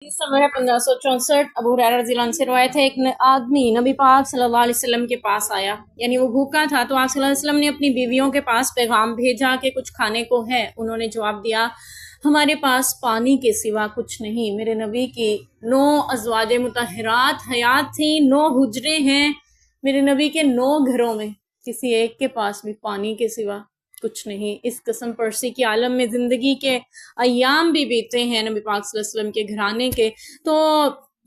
حدیث نمبر ہے 1564۔ ابو ہریرہ رضی اللہ عنہ سے روایت ہے، ایک آدمی نبی پاک صلی اللہ علیہ وسلم کے پاس آیا، یعنی وہ بھوکا تھا، تو آپ صلی اللہ علیہ وسلم نے اپنی بیویوں کے پاس پیغام بھیجا کہ کچھ کھانے کو ہے۔ انہوں نے جواب دیا، ہمارے پاس پانی کے سوا کچھ نہیں۔ میرے نبی کی 9 ازواج مطہرات حیات تھیں، 9 حجرے ہیں میرے نبی کے 9 گھروں میں، کسی ایک کے پاس بھی پانی کے سوا کچھ نہیں۔ اس قسم پرسی کی عالم میں زندگی کے ایام بھی بیتے ہیں نبی پاک صلی اللہ علیہ وسلم کے گھرانے کے۔ تو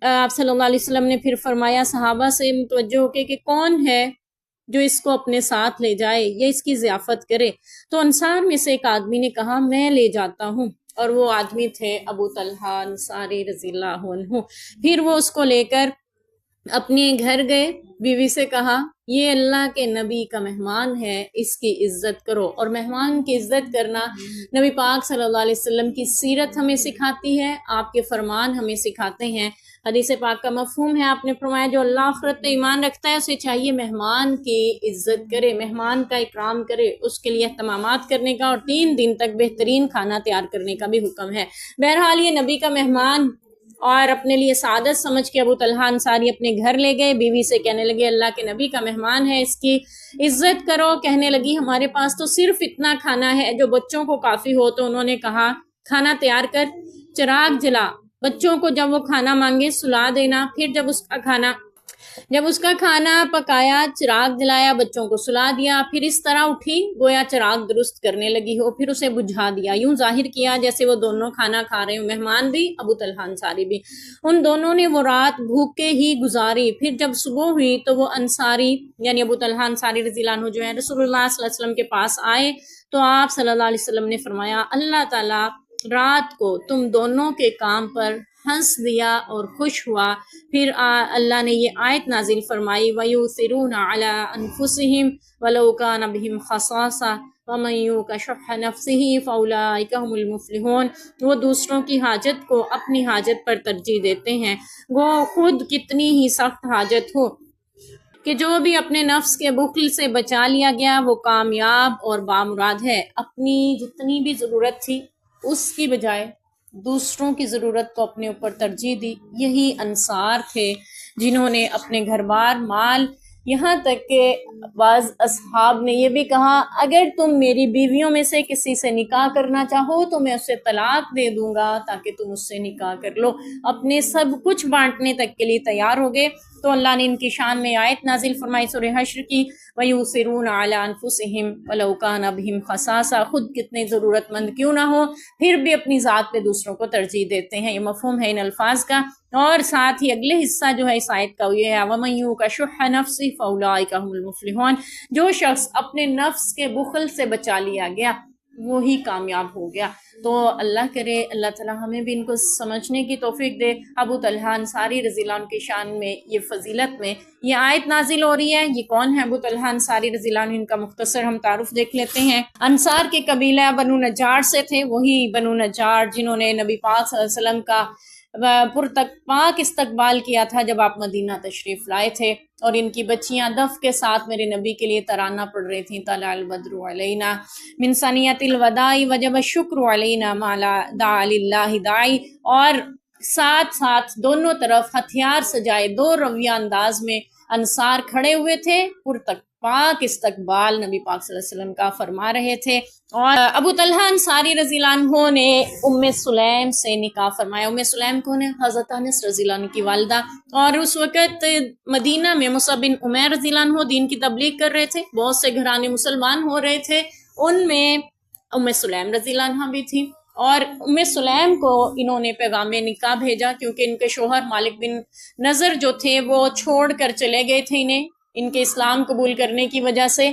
آپ صلی اللہ علیہ وسلم نے پھر فرمایا صحابہ سے متوجہ ہو کے کہ کون ہے جو اس کو اپنے ساتھ لے جائے یا اس کی ضیافت کرے؟ تو انصار میں سے ایک آدمی نے کہا میں لے جاتا ہوں، اور وہ آدمی تھے ابو طلحہ انصاری رضی اللہ عنہ۔ پھر وہ اس کو لے کر اپنے گھر گئے، بیوی سے کہا یہ اللہ کے نبی کا مہمان ہے، اس کی عزت کرو۔ اور مہمان کی عزت کرنا نبی پاک صلی اللہ علیہ وسلم کی سیرت ہمیں سکھاتی ہے، آپ کے فرمان ہمیں سکھاتے ہیں۔ حدیث پاک کا مفہوم ہے، آپ نے فرمایا جو اللہ آخرت پہ ایمان رکھتا ہے اسے چاہیے مہمان کی عزت کرے، مہمان کا اکرام کرے، اس کے لیے اہتمامات کرنے کا، اور 3 دن تک بہترین کھانا تیار کرنے کا بھی حکم ہے۔ بہرحال یہ نبی کا مہمان اور اپنے لیے سعادت سمجھ کے ابو طلحہ انصاری اپنے گھر لے گئے، بیوی سے کہنے لگے اللہ کے نبی کا مہمان ہے، اس کی عزت کرو۔ کہنے لگی ہمارے پاس تو صرف اتنا کھانا ہے جو بچوں کو کافی ہو۔ تو انہوں نے کہا کھانا تیار کر، چراغ جلا، بچوں کو جب وہ کھانا مانگے سلا دینا۔ پھر جب اس کا کھانا پکایا، چراغ جلایا، بچوں کو سلا دیا، پھر اس طرح اٹھی گویا چراغ درست کرنے لگی ہو، پھر اسے بجھا دیا، یوں ظاہر کیا جیسے وہ دونوں کھانا کھا رہے ہوں، مہمان بھی ابو طلحہ انصاری بھی۔ ان دونوں نے وہ رات بھوکے ہی گزاری۔ پھر جب صبح ہوئی تو وہ انصاری یعنی ابو طلحہ انصاری رضی اللہ عنہ جو ہے رسول اللہ صلی اللہ علیہ وسلم کے پاس آئے، تو آپ صلی اللہ علیہ وسلم نے فرمایا اللہ تعالیٰ رات کو تم دونوں کے کام پر ہنس دیا اور خوش ہوا۔ پھر اللہ نے یہ آیت نازل فرمائی وَيُؤْثِرُونَ عَلَىٰ أَنفُسِهِمْ وَلَوْ كَانَ بِهِمْ خَصَاصَةٌ وَمَن يُوقَ شُحَّ نَفْسِهِ فَأُولَٰئِكَ هُمُ الْمُفْلِحُونَ۔ وہ دوسروں کی حاجت کو اپنی حاجت پر ترجیح دیتے ہیں، وہ خود کتنی ہی سخت حاجت ہو کہ جو بھی اپنے نفس کے بخل سے بچا لیا گیا وہ کامیاب اور بامراد ہے۔ اپنی جتنی بھی ضرورت تھی اس کی بجائے دوسروں کی ضرورت کو اپنے اوپر ترجیح دی۔ یہی انصار تھے جنہوں نے اپنے گھر بار مال، یہاں تک کہ بعض اصحاب نے یہ بھی کہا اگر تم میری بیویوں میں سے کسی سے نکاح کرنا چاہو تو میں اسے طلاق دے دوں گا تاکہ تم اس سے نکاح کر لو، اپنے سب کچھ بانٹنے تک کے لیے تیار ہو گئے۔ تو اللہ نے ان کی شان میں آیت نازل فرمائی سورہ حشر کی وَيُؤْثِرُونَ عَلَىٰ أَنفُسِهِمْ وَلَوْ كَانَ بِهِمْ خَصَاصَةٌ، خود کتنے ضرورت مند کیوں نہ ہو پھر بھی اپنی ذات پہ دوسروں کو ترجیح دیتے ہیں۔ یہ مفہوم ہے ان الفاظ کا۔ اور ساتھ ہی اگلے حصہ جو ہے اس آیت کا یہ ہے وَمَن يُوقَ شُحَّ نَفْسِهِ فَأُولَٰئِكَ هُمُ الْمُفْلِحُونَ، جو شخص اپنے نفس کے بخل سے بچا لیا گیا وہی کامیاب ہو گیا۔ تو اللہ کرے اللہ تعالیٰ ہمیں بھی ان کو سمجھنے کی توفیق دے۔ ابو طلحہ انصاری رضی اللہ عنہ کی شان میں یہ فضیلت میں یہ آیت نازل ہو رہی ہے۔ یہ کون ہے ابو طلحہ انصاری رضی اللہ عنہ؟ ان کا مختصر ہم تعارف دیکھ لیتے ہیں۔ انصار کے قبیلہ بنو نجار سے تھے، وہی بنو نجار جنہوں نے نبی پاک صلی اللہ علیہ وسلم کا پاک استقبال کیا تھا جب آپ مدینہ تشریف لائے تھے، اور ان کی بچیاں دف کے ساتھ میرے نبی کے لیے ترانہ پڑھ رہی تھیں طلع البدر علینا من ثنیۃ الوداع وجب الشکر علینا ما لا دعا للہ داعی، اور ساتھ ساتھ دونوں طرف ہتھیار سجائے 2 رویہ انداز میں انصار کھڑے ہوئے تھے، پاک استقبال نبی پاک صلی اللہ علیہ وسلم کا فرما رہے تھے۔ اور ابو طلحہ انصاری رضی اللہ عنہ نے ام سلیم سے نکاح فرمایا۔ ام سلیم کون ہے؟ حضرت انس رضی اللہ عنہ کی والدہ، اور اس وقت مدینہ میں مصعب بن عمیر رضی اللہ عنہ دین کی تبلیغ کر رہے تھے، بہت سے گھرانے مسلمان ہو رہے تھے، ان میں ام سلیم رضی اللہ عنہ بھی تھی۔ اور ام سلیم کو انہوں نے پیغام نکاح بھیجا کیونکہ ان کے شوہر مالک بن نضر جو تھے وہ چھوڑ کر چلے گئے تھے انہیں ان کے اسلام قبول کرنے کی وجہ سے،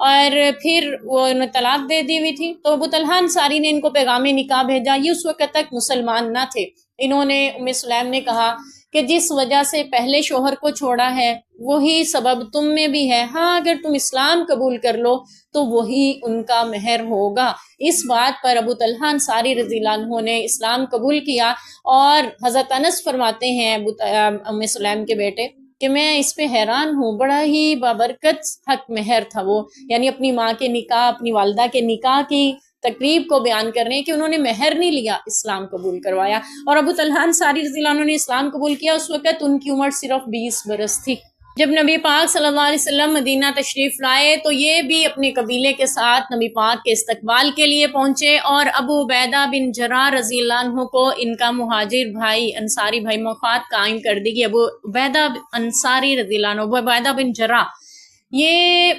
اور پھر وہ انہیں طلاق دے دی ہوئی تھی۔ تو ابو طلحہ انصاری نے ان کو پیغام نکاح بھیجا، یہ اس وقت تک مسلمان نہ تھے۔ انہوں نے ام سلیم نے کہا کہ جس وجہ سے پہلے شوہر کو چھوڑا ہے وہی سبب تم میں بھی ہے، ہاں اگر تم اسلام قبول کر لو تو وہی ان کا مہر ہوگا۔ اس بات پر ابو طلحہ انصاری رضی اللہ عنہ نے اسلام قبول کیا، اور حضرت انس فرماتے ہیں ام سلیم کے بیٹے کہ میں اس پہ حیران ہوں، بڑا ہی بابرکت حق مہر تھا وہ، یعنی اپنی ماں کے نکاح، اپنی والدہ کے نکاح کی تقریب کو بیان کر رہے ہیں کہ انہوں نے مہر نہیں لیا، اسلام قبول کروایا۔ اور ابو طلحہ انصاری رضی اللہ عنہ نے اسلام قبول کیا، اس وقت ان کی عمر صرف 20 برس تھی۔ جب نبی پاک صلی اللہ علیہ وسلم مدینہ تشریف لائے تو یہ بھی اپنے قبیلے کے ساتھ نبی پاک کے استقبال کے لیے پہنچے، اور ابو عبیدہ بن جراح رضی اللہ عنہ کو ان کا مہاجر بھائی، انصاری بھائی موقعات قائم کر دی کہ ابو عبیدہ انصاری رضی اللہ عنہ، ابو عبیدہ بن جراح یہ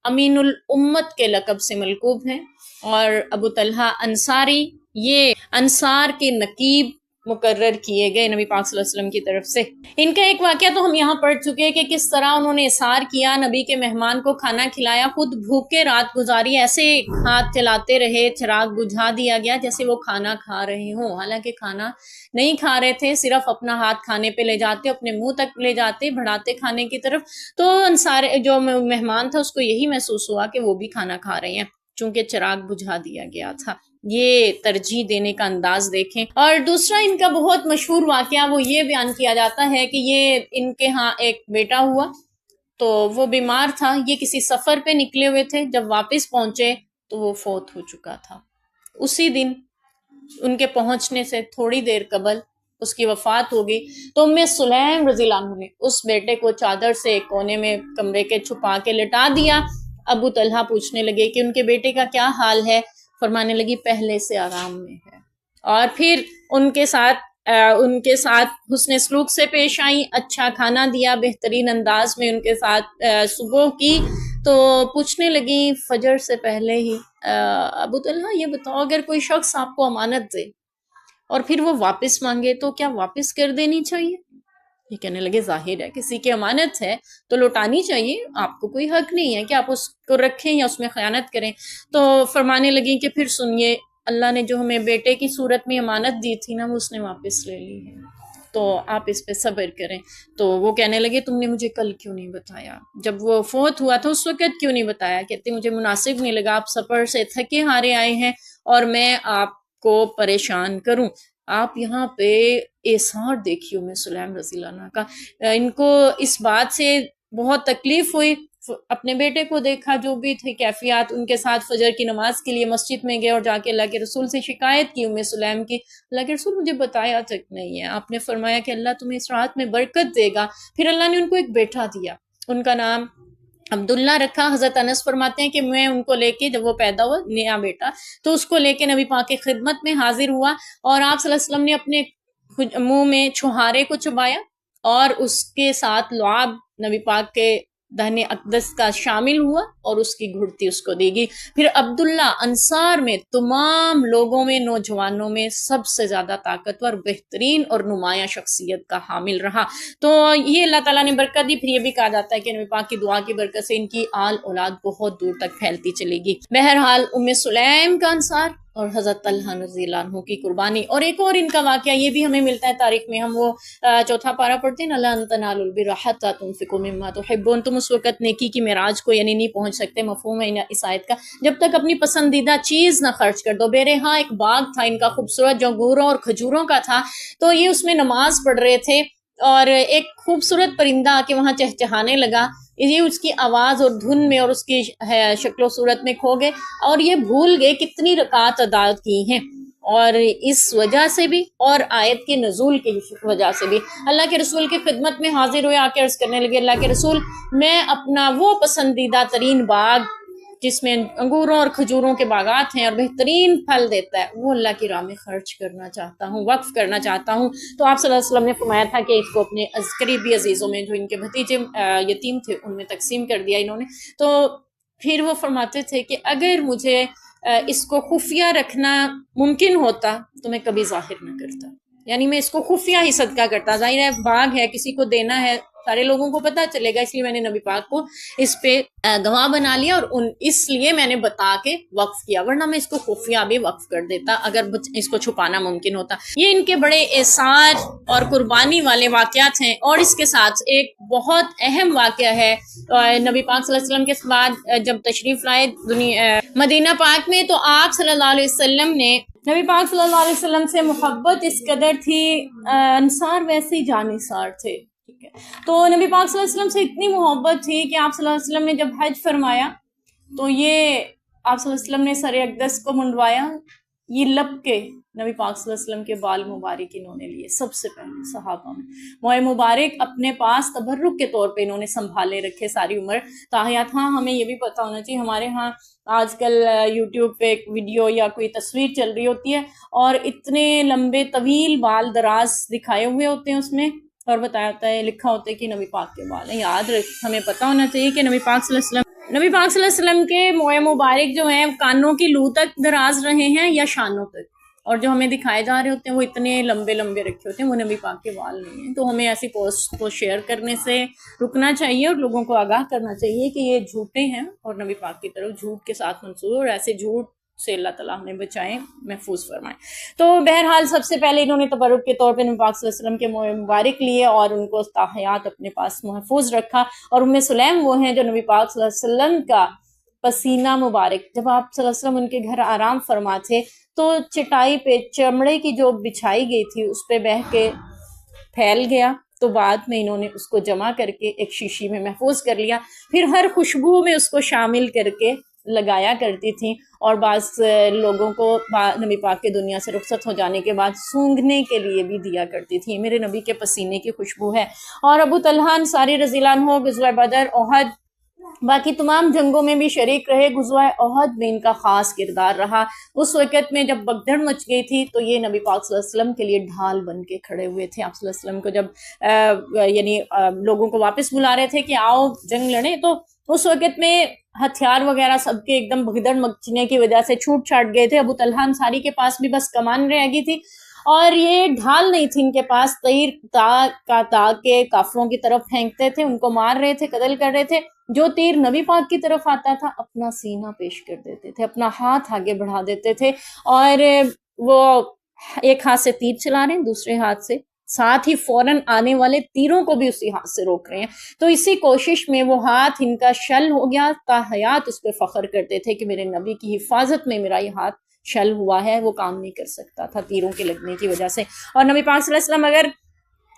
امین الامت کے لقب سے ملقوب ہیں، اور ابو طلحہ انصاری یہ انصار کے نقیب مقرر کیے گئے نبی پاک صلی اللہ علیہ وسلم کی طرف سے۔ ان کا ایک واقعہ تو ہم یہاں پڑھ چکے ہیں کہ کس طرح انہوں نے اصرار کیا، نبی کے مہمان کو کھانا کھلایا، خود بھوکے رات گزاری، ایسے ہاتھ چلاتے رہے، چراغ بجھا دیا گیا جیسے وہ کھانا کھا رہے ہوں، حالانکہ کھانا نہیں کھا رہے تھے، صرف اپنا ہاتھ کھانے پہ لے جاتے، اپنے منہ تک لے جاتے، بڑھاتے کھانے کی طرف۔ تو انصار جو مہمان تھا اس کو یہی محسوس ہوا کہ وہ بھی کھانا کھا رہے ہیں، چونکہ چراغ بجھا دیا گیا تھا۔ یہ ترجیح دینے کا انداز دیکھیں۔ اور دوسرا ان کا بہت مشہور واقعہ وہ یہ بیان کیا جاتا ہے کہ یہ ان کے ہاں ایک بیٹا ہوا، تو وہ بیمار تھا، یہ کسی سفر پہ نکلے ہوئے تھے، جب واپس پہنچے تو وہ فوت ہو چکا تھا۔ اسی دن ان کے پہنچنے سے تھوڑی دیر قبل اس کی وفات ہو گئی، تو ام سلیم رضی اللہ عنہ نے اس بیٹے کو چادر سے ایک کونے میں کمرے کے چھپا کے لٹا دیا۔ ابو طلحہ پوچھنے لگے کہ ان کے بیٹے کا کیا حال ہے؟ فرمانے لگی پہلے سے آرام میں ہے، اور پھر ان کے ساتھ حسن سلوک سے پیش آئیں، اچھا کھانا دیا، بہترین انداز میں ان کے ساتھ صبح کی۔ تو پوچھنے لگی فجر سے پہلے ہی، ابو طلحہ یہ بتاؤ اگر کوئی شخص آپ کو امانت دے اور پھر وہ واپس مانگے تو کیا واپس کر دینی چاہیے؟ یہ کہنے لگے ظاہر ہے کسی کی امانت ہے تو لوٹانی چاہیے، آپ کو کوئی حق نہیں ہے کہ آپ اس کو رکھیں یا اس میں خیانت کریں۔ تو فرمانے لگیں کہ پھر سنیے، اللہ نے جو ہمیں بیٹے کی صورت میں امانت دی تھی نا، وہ اس نے واپس لے لی ہے، تو آپ اس پہ صبر کریں۔ تو وہ کہنے لگے تم نے مجھے کل کیوں نہیں بتایا؟ جب وہ فوت ہوا تھا اس وقت کیوں نہیں بتایا؟ کہتے مجھے مناسب نہیں لگا، آپ سفر سے تھکے ہارے آئے ہیں اور میں آپ کو پریشان کروں۔ آپ یہاں پہ احسار دیکھیے ام سلیم رضی اللہ عنہ کا، ان کو اس بات سے بہت تکلیف ہوئی، اپنے بیٹے کو دیکھا، جو بھی تھے کیفیات، ان کے ساتھ فجر کی نماز کے لیے مسجد میں گئے اور جا کے اللہ کے رسول سے شکایت کی ام سلیم کی، اللہ کے رسول مجھے بتایا تک نہیں ہے، آپ نے فرمایا کہ اللہ تمہیں اس رات میں برکت دے گا۔ پھر اللہ نے ان کو ایک بیٹا دیا، ان کا نام عبداللہ رکھا۔ حضرت انس فرماتے ہیں کہ میں ان کو لے کے، جب وہ پیدا ہوا نیا بیٹا، تو اس کو لے کے نبی پاک کی خدمت میں حاضر ہوا، اور آپ صلی اللہ علیہ وسلم نے اپنے منہ میں چھہارے کو چبایا اور اس کے ساتھ لعاب نبی پاک کے دہن اقدس کا شامل ہوا اور اس کی گھڑتی اس کو دی گئی۔ پھر عبداللہ انصار میں تمام لوگوں میں، نوجوانوں میں سب سے زیادہ طاقتور، بہترین اور نمایاں شخصیت کا حامل رہا۔ تو یہ اللہ تعالیٰ نے برکت دی۔ پھر یہ بھی کہا جاتا ہے کہ نبی پاک کی دعا کی برکت سے ان کی آل اولاد بہت دور تک پھیلتی چلے گی۔ بہرحال ام سلیم کا انصار اور حضرت طلحہ رضی اللہ عنہ کی قربانی۔ اور ایک اور ان کا واقعہ یہ بھی ہمیں ملتا ہے تاریخ میں، ہم وہ چوتھا پارہ پڑھتے ہیں نا، لن تنالوا البر حتی تنفقوا مما تحبون، تم اس وقت نیکی کی معراج کو یعنی نہیں پہنچ سکتے، مفہوم ہے اس آیت کا، جب تک اپنی پسندیدہ چیز نہ خرچ کر دو۔ بہرحال ایک باغ تھا ان کا خوبصورت جو انگوروں اور کھجوروں کا تھا، تو یہ اس میں نماز پڑھ رہے تھے اور ایک خوبصورت پرندہ آ کے وہاں چہچہانے لگا، یہ اس کی آواز اور دھن میں اور اس کی شکل و صورت میں کھو گئے، اور یہ بھول گئے کتنی رکعات ادا کی ہیں، اور اس وجہ سے بھی اور آیت کے نزول کی وجہ سے بھی اللہ کے رسول کی خدمت میں حاضر ہوئے، آ کے عرض کرنے لگے اللہ کے رسول، میں اپنا وہ پسندیدہ ترین باغ جس میں انگوروں اور کھجوروں کے باغات ہیں اور بہترین پھل دیتا ہے، وہ اللہ کی راہ میں خرچ کرنا چاہتا ہوں، وقف کرنا چاہتا ہوں۔ تو آپ صلی اللہ علیہ وسلم نے فرمایا تھا کہ اس کو اپنے قریبی عزیزوں میں، جو ان کے بھتیجے یتیم تھے، ان میں تقسیم کر دیا انہوں نے۔ تو پھر وہ فرماتے تھے کہ اگر مجھے اس کو خفیہ رکھنا ممکن ہوتا تو میں کبھی ظاہر نہ کرتا، یعنی میں اس کو خفیہ ہی صدقہ کرتا، ظاہر ہے باغ ہے، کسی کو دینا ہے، سارے لوگوں کو پتہ چلے گا، اس لیے میں نے نبی پاک کو اس پہ گواہ بنا لیا اور اس لیے میں نے بتا کے وقف کیا، ورنہ میں اس کو خفیہ بھی وقف کر دیتا اگر اس کو چھپانا ممکن ہوتا۔ یہ ان کے بڑے احسار اور قربانی والے واقعات ہیں۔ اور اس کے ساتھ ایک بہت اہم واقعہ ہے، نبی پاک صلی اللہ علیہ وسلم کے بعد جب تشریف لائے مدینہ پاک میں، تو آپ صلی اللہ علیہ وسلم نے، نبی پاک صلی اللہ علیہ وسلم سے محبت اس قدر تھی، انصار ویسے ہی جانثار تھے، تو نبی پاک صلی اللہ علیہ وسلم سے اتنی محبت تھی کہ آپ صلی اللہ علیہ وسلم نے جب حج فرمایا تو یہ آپ صلی اللہ علیہ وسلم نے سر اقدس کو منڈوایا، یہ لب کے نبی پاک صلی اللہ علیہ وسلم کے بال مبارک انہوں نے لیے سب سے پہلے صحابہ میں، موئے مبارک اپنے پاس تبرک کے طور پہ انہوں نے سنبھالے رکھے ساری عمر تاحیات۔ ہاں ہمیں یہ بھی پتہ ہونا چاہیے، ہمارے ہاں آج کل یوٹیوب پہ ایک ویڈیو یا کوئی تصویر چل رہی ہوتی ہے اور اتنے لمبے طویل بال دراز دکھائے ہوئے ہوتے ہیں اس میں، اور بتایا ہوتا ہے، لکھا ہوتا ہے کہ نبی پاک کے بال ہیں۔ یاد رکھ، ہمیں پتہ ہونا چاہیے کہ نبی پاک صلی اللہ علیہ وسلم کے موئے مبارک جو ہیں کانوں کی لو تک دراز رہے ہیں یا شانوں تک، اور جو ہمیں دکھائے جا رہے ہوتے ہیں وہ اتنے لمبے لمبے رکھے ہوتے ہیں، وہ نبی پاک کے بال نہیں ہیں۔ تو ہمیں ایسی پوسٹ کو شیئر کرنے سے رکنا چاہیے اور لوگوں کو آگاہ کرنا چاہیے کہ یہ جھوٹے ہیں اور نبی پاک کی طرف جھوٹ کے ساتھ منسوب، اور ایسے جھوٹ سے اللہ تعالیٰ ہمیں بچائیں، محفوظ فرمائیں۔ تو بہرحال سب سے پہلے انہوں نے تبرک کے طور پہ نبی پاک صلی اللہ علیہ وسلم کے موئے مبارک لیے اور ان کو تاحیات اپنے پاس محفوظ رکھا۔ اور ام سلیم وہ ہیں جو نبی پاک صلی اللہ علیہ وسلم کا پسینہ مبارک، جب آپ صلی اللہ علیہ وسلم ان کے گھر آرام فرما تھے تو چٹائی پہ چمڑے کی جو بچھائی گئی تھی اس پہ بہہ کے پھیل گیا، تو بعد میں انہوں نے اس کو جمع کر کے ایک شیشی میں محفوظ کر لیا، پھر ہر خوشبو میں اس کو شامل کر کے لگایا کرتی تھیں، اور بعض لوگوں کو نبی پاک کے دنیا سے رخصت ہو جانے کے بعد سونگھنے کے لیے بھی دیا کرتی تھی، میرے نبی کے پسینے کی خوشبو ہے۔ اور ابو طلحہ انصاری رضی اللہ عنہ غزوہ بدر، احد، باقی تمام جنگوں میں بھی شریک رہے، غزوہ احد میں ان کا خاص کردار رہا۔ اس وقت میں جب بگدڑ مچ گئی تھی تو یہ نبی پاک صلی اللہ علیہ وسلم کے لیے ڈھال بن کے کھڑے ہوئے تھے۔ آپ صلی اللہ علیہ وسلم کو جب لوگوں کو واپس بلا رہے تھے کہ آؤ جنگ لڑیں، تو اس وقت میں ہتھیار وغیرہ سب کے ایک دم بگدڑ مچنے کی وجہ سے چھوٹ چھاٹ گئے تھے۔ ابو طلحہ انصاری کے پاس بھی بس کمان رہ گئی تھی اور یہ ڈھال نہیں تھی ان کے پاس، تیر تا کے کافروں کی طرف پھینکتے تھے، ان کو مار رہے تھے، قتل کر رہے تھے۔ جو تیر نبی پاک کی طرف آتا تھا اپنا سینہ پیش کر دیتے تھے، اپنا ہاتھ آگے بڑھا دیتے تھے، اور وہ ایک ہاتھ سے تیر چلا رہے ہیں، دوسرے ہاتھ سے ساتھ ہی فوراً آنے والے تیروں کو بھی اسی ہاتھ سے روک رہے ہیں۔ تو اسی کوشش میں وہ ہاتھ ان کا شل ہو گیا، تاحیات اس پہ فخر کرتے تھے کہ میرے نبی کی حفاظت میں میرا یہ ہاتھ شل ہوا ہے، وہ کام نہیں کر سکتا تھا تیروں کے لگنے کی وجہ سے۔ اور نبی پاک صلی اللہ علیہ وسلم اگر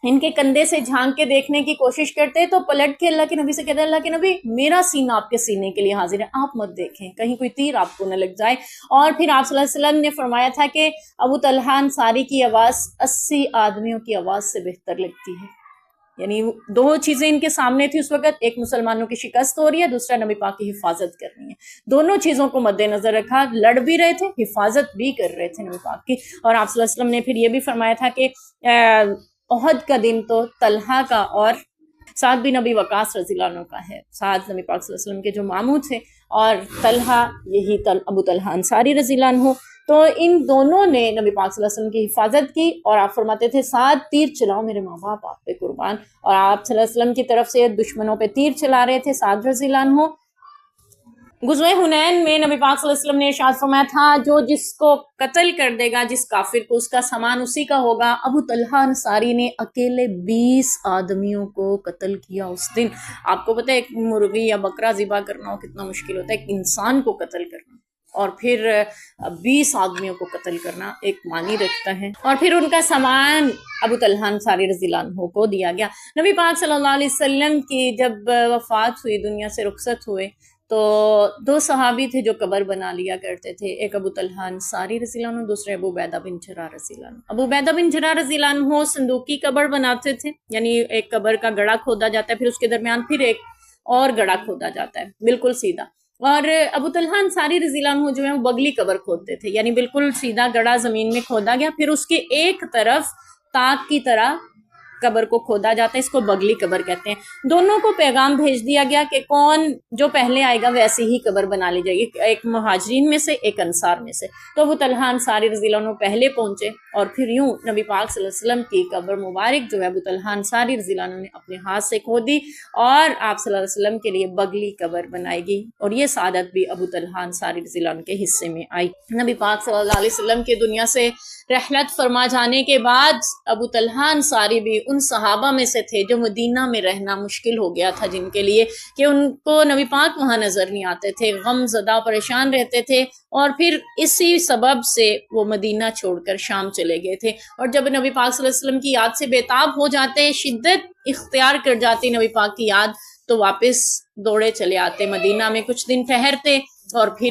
ان کے کندھے سے جھانک کے دیکھنے کی کوشش کرتے تو پلٹ کے اللہ کے نبی سے کہتے، اللہ کے نبی میرا سینہ آپ کے سینے کے لیے حاضر ہے، آپ مت دیکھیں کہیں کوئی تیر آپ کو نہ لگ جائے۔ اور پھر آپ صلی اللہ علیہ وسلم نے فرمایا تھا کہ ابو طلحہ انصاری کی آواز 80 آدمیوں کی آواز سے بہتر لگتی ہے، یعنی دو چیزیں ان کے سامنے تھی اس وقت، ایک مسلمانوں کی شکست ہو رہی ہے، دوسرا نبی پاک کی حفاظت کرنی ہے۔ دونوں چیزوں کو مد نظر رکھا، لڑ بھی رہے تھے، حفاظت بھی کر رہے تھے نبی پاک کی۔ اور آپ صلی اللہ علیہ وسلم نے پھر یہ بھی فرمایا تھا کہ احد کا دن تو طلحہ کا اور سعد بن ابی وقاص رضی اللہ عنہ کا ہے۔ سعد نبی پاک صلی اللہ علیہ وسلم کے جو ماموں تھے، اور طلحہ یہی ابو طلحہ انصاری رضی اللہ عنہ۔ تو ان دونوں نے نبی پاک صلی اللہ علیہ وسلم کی حفاظت کی، اور آپ فرماتے تھے سعد تیر چلاؤ، میرے ماں باپ آپ پہ قربان، اور آپ صلی اللہ علیہ وسلم کی طرف سے دشمنوں پہ تیر چلا رہے تھے سعد رضی اللہ عنہ۔ غزوہ حنین میں نبی پاک صلی اللہ علیہ وسلم نے ارشاد فرمایا تھا جو جس کو قتل کر دے گا، جس کافر کو، اس کا سامان اسی کا ہوگا۔ ابو طلحہ انصاری نے اکیلے 20 آدمیوں کو قتل کیا اس دن۔ آپ کو پتہ ہے ایک مرغی یا بکرا ذبح کرنا ہو کتنا مشکل ہوتا ہے، ایک انسان کو قتل کرنا، اور پھر 20 آدمیوں کو قتل کرنا ایک معنی رکھتا ہے۔ اور پھر ان کا سامان ابو طلحہ انصاری رضی اللہ عنہ کو دیا گیا۔ نبی پاک صلی اللہ علیہ وسلم کی جب وفات ہوئی، دنیا سے رخصت ہوئے، تو 2 صحابی تھے جو قبر بنا لیا کرتے تھے، ایک ابو طلحہ انصاری رضی اللہ عنہ، دوسرے ابو عبیدہ بن جراح رضی اللہ عنہ۔ ابو عبیدہ بن جراح رضی اللہ عنہ صندوقی قبر بناتے تھے، یعنی ایک قبر کا گڑھا کھودا جاتا ہے، پھر اس کے درمیان پھر ایک اور گڑھا کھودا جاتا ہے بالکل سیدھا۔ اور ابو طلحہ انصاری رضی اللہ عنہ جو ہے وہ بغلی قبر کھودتے تھے، یعنی بالکل سیدھا گڑھا زمین میں کھودا گیا، پھر اس کے ایک طرف تاک کی طرح قبر کو کھودا جاتا ہے، اس کو بغلی قبر کہتے ہیں۔ دونوں کو پیغام بھیج دیا گیا کہ کون جو پہلے آئے گا ویسے ہی قبر بنا لی جائے گی، ایک مہاجرین میں سے ایک انصار میں سے۔ تو ابو طلحہ انصاری رضی اللہ عنہ پہلے پہنچے، اور پھر یوں نبی پاک صلی اللہ علیہ وسلم کی قبر مبارک جو ہے ابو طلحہ انصاری رضی اللہ عنہ نے اپنے ہاتھ سے کھودی، اور آپ صلی اللہ علیہ وسلم کے لیے بغلی قبر بنائی گئی، اور یہ سعادت بھی ابو طلحہ انصاری رضی اللہ عنہ کے حصے میں آئی۔ نبی پاک صلی اللہ علیہ وسلم کے دنیا سے رحلت فرما جانے کے بعد ابو طلحہ انصاری بھی ان صحابہ میں سے تھے جو مدینہ میں رہنا مشکل ہو گیا تھا، جن کے لیے کہ ان کو نبی پاک وہاں نظر نہیں آتے تھے، غم زدہ پریشان رہتے تھے، اور پھر اسی سبب سے وہ مدینہ چھوڑ کر شام چلے گئے تھے۔ اور جب نبی پاک صلی اللہ علیہ وسلم کی یاد سے بےتاب ہو جاتے، شدت اختیار کر جاتی نبی پاک کی یاد، تو واپس دوڑے چلے آتے، مدینہ میں کچھ دن ٹھہرتے، اور پھر